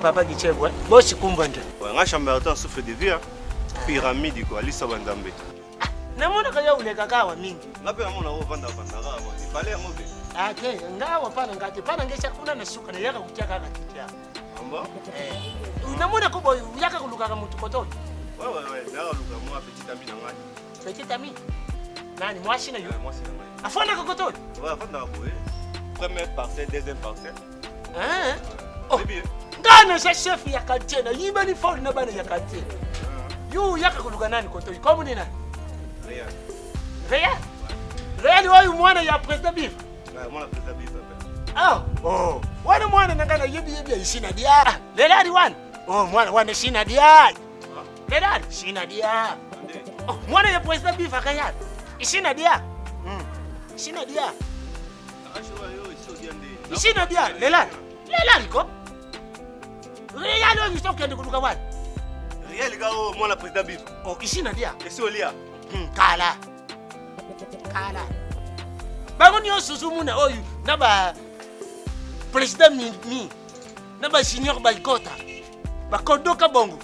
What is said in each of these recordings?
Papa qui tient bon, bon c'est combien de? Ouais, un chambertin souffle de vie, pyramide quoi, lisa bandambe. Na mona kaya ule kakawa mingi. Ngapi na mona vanda bandara kwa. Pale ya ngombe. Ah ke, ngawa pana ngati pana ngesha kuna na suka na yaka kutia kaka kitia. Amba? Na mona ko boy yaka kuluka ka mutu koto. Ouais, na luka moi petit ami na ngani. Petit ami. Nani mwashi na yo? Mwashi na ngani. Afona ko koto? Ouais, vanda boy. Première parcelle, deuxième parcelle. Hein? Oh. C'est bien. Ngana sa chef ya quartier na yiba ni phone na bana ya quartier. Yo yaka kuluka nani koto? Komu ni nani? Real. Real? Real wayu mwana ya president beef. Ouais, moi la président beef. Oh, wana mwana nangana yebi ishina dia. Lelari wana. Oh, mwana shina dia. Lelari shina dia. Oh, mwana ya president beef akaya. Ishina dia. Ishina dia. Ishina dia. Lelari ko. Real yo yiso kende kuluka wana. Real gao mwana président beef. Oh, ishina dia. Esi olia. Kala. Bango ni osusu muna oyu naba president mi naba senior baikota bakodoka bongo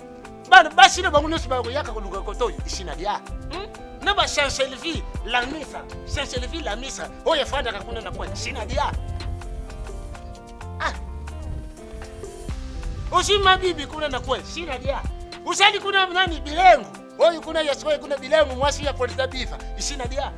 bana basi na bango nyonso bakoyaka koluka koto ishina dia naba chancelier la misa oyo efandaka kuna na kwa ishina dia usima bibi kuna na kwa ishina dia usali kuna nani bilengo oyu kuna yasoe kuna bilengo mwasi ya polisa bifa ishina dia.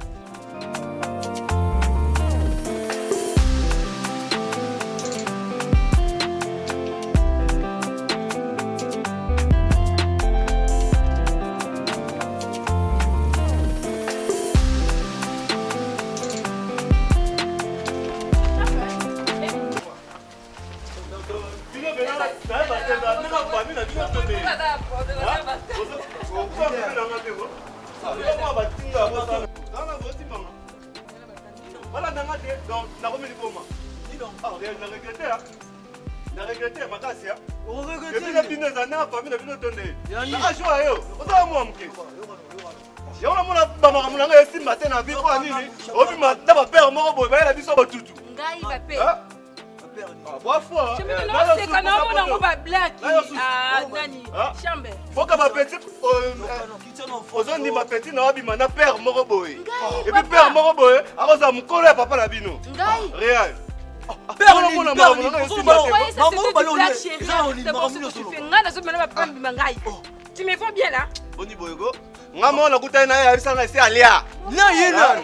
Tu me vois bien là? Boni boygo. Ngamo na kutana ya bisanga isi alia. Na yena.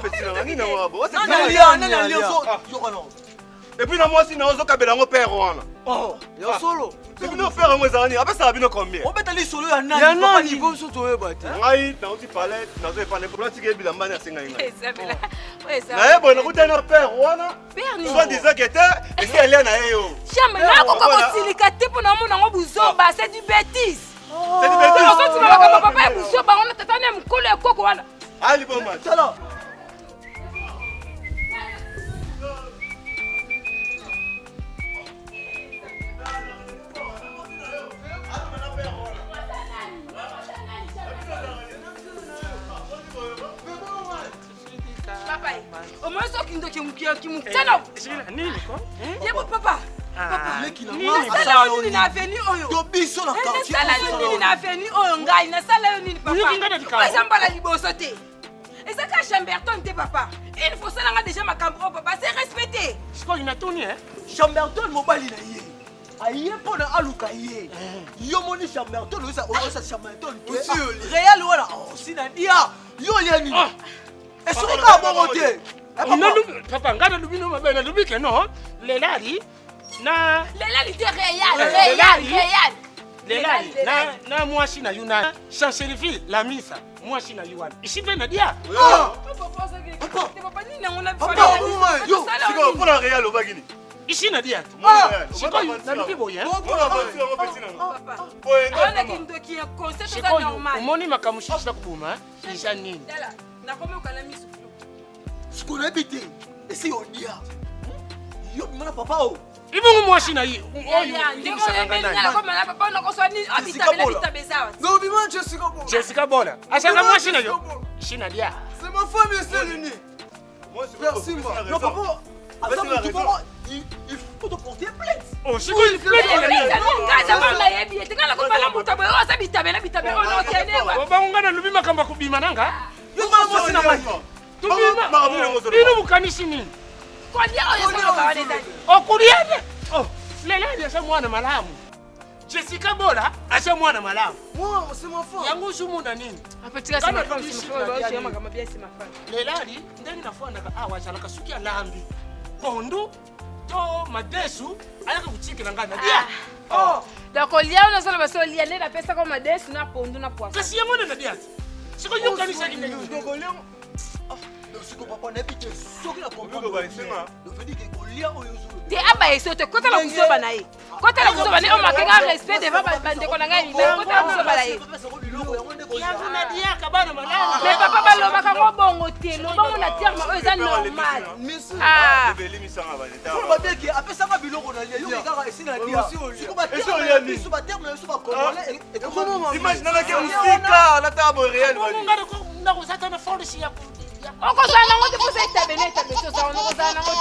Petit na ngani na wabo. Na lia so yokano. Et puis na moi si na ozo kabela ngo père wana. Oh, ya solo. C'est bino faire ngo zani, apa ça bino combien? On betali solo ya nani? Ya nani bo so to ebati. Ngai na uti palette, na zo epane pour tike bilamba na singa inga. Ça fait là. Ouais ça. Na ebo na kutana père wana. Père ni. Soit disant que était et si elle est na yo. Chama na ko ko silikate pour na mona ngo buzoba, c'est du bêtise. C'est du bêtise. Quand tu vas papa buzoba, on tata na mkolo ya koko wana. Ali bomba. Tala. Au moins ça qui me tient. Nini ko? Yebo papa. Papa leki na sala yo nini na veni oyo. To biso na quartier. Sala yo nini na veni oyo ngai na sala yo nini papa. Ezamba la liboso te. Ezaka Chamberton te papa. Il faut ça nga déjà makambo papa, c'est respecté. Siko inatuni Chamberton mobali na ye. Aye pona aluka ye. Yo moni Chamberton osa Chamberton. Real wala. Oh sina dia. Yo liani. Est-ce que bongo te? papa ngana lubino mabena lubike no lelali na lelali te réal lelali na mwasi na yuna chancelier la misa mwasi na yuana ici pe nadia papa nini ngona yo siko pour la réal au bagini ici nadia siko na lubibo ya ona kindo ki concept za normal umoni makamushisa kubuma kisha nini na kome ukala misu siko na bité et si on dia yo mwana papa o ibungu mwasi na yi Jessica Bola asanga mwasi na yo shina dia c'est ma femme et c'est l'uni merci moi non papa attends tu comprends il faut te porter plainte oh c'est quoi il plainte baba ngana lubima kamba kubima nanga yo mwana mwasi na mai tubima ino mukanisi nini okuliane oh lelali asa mwana malamu Jessica Bola asa mwana malamu moi c'est ma femme yangu sumunda nini apatika sima kama bien sima lelali ndeni nafwana ka awa chala kasuki alambi pondu to madesu alaka kuchikira ngana dia oh donc olia ona sala baso olia nena pesa kwa madesu na pondu na poisson kasi yango na dia siko yo kanisa kine donc olia donc siko papa na bité soki na comprendre donc veut dire que olia oyozo te aba eso te kota la kusoba na ye kota la kusoba ne o makenga respect devant bandeko na ngai mais kota la kusoba na ye yango na dia kabana malamu mais papa baloba ka ngo bongo te lo bongo na terme o eza normal ah beli misanga ba leta ba deki apesa ka biloko na yo kaka esina dia siko ba terme siko ba terme siko ba congolais et comment imagine na ke musika na tabo réel ngara ko ndako satana force ya okozana ngo te posa itabene tabeso sa ngo kozana ngo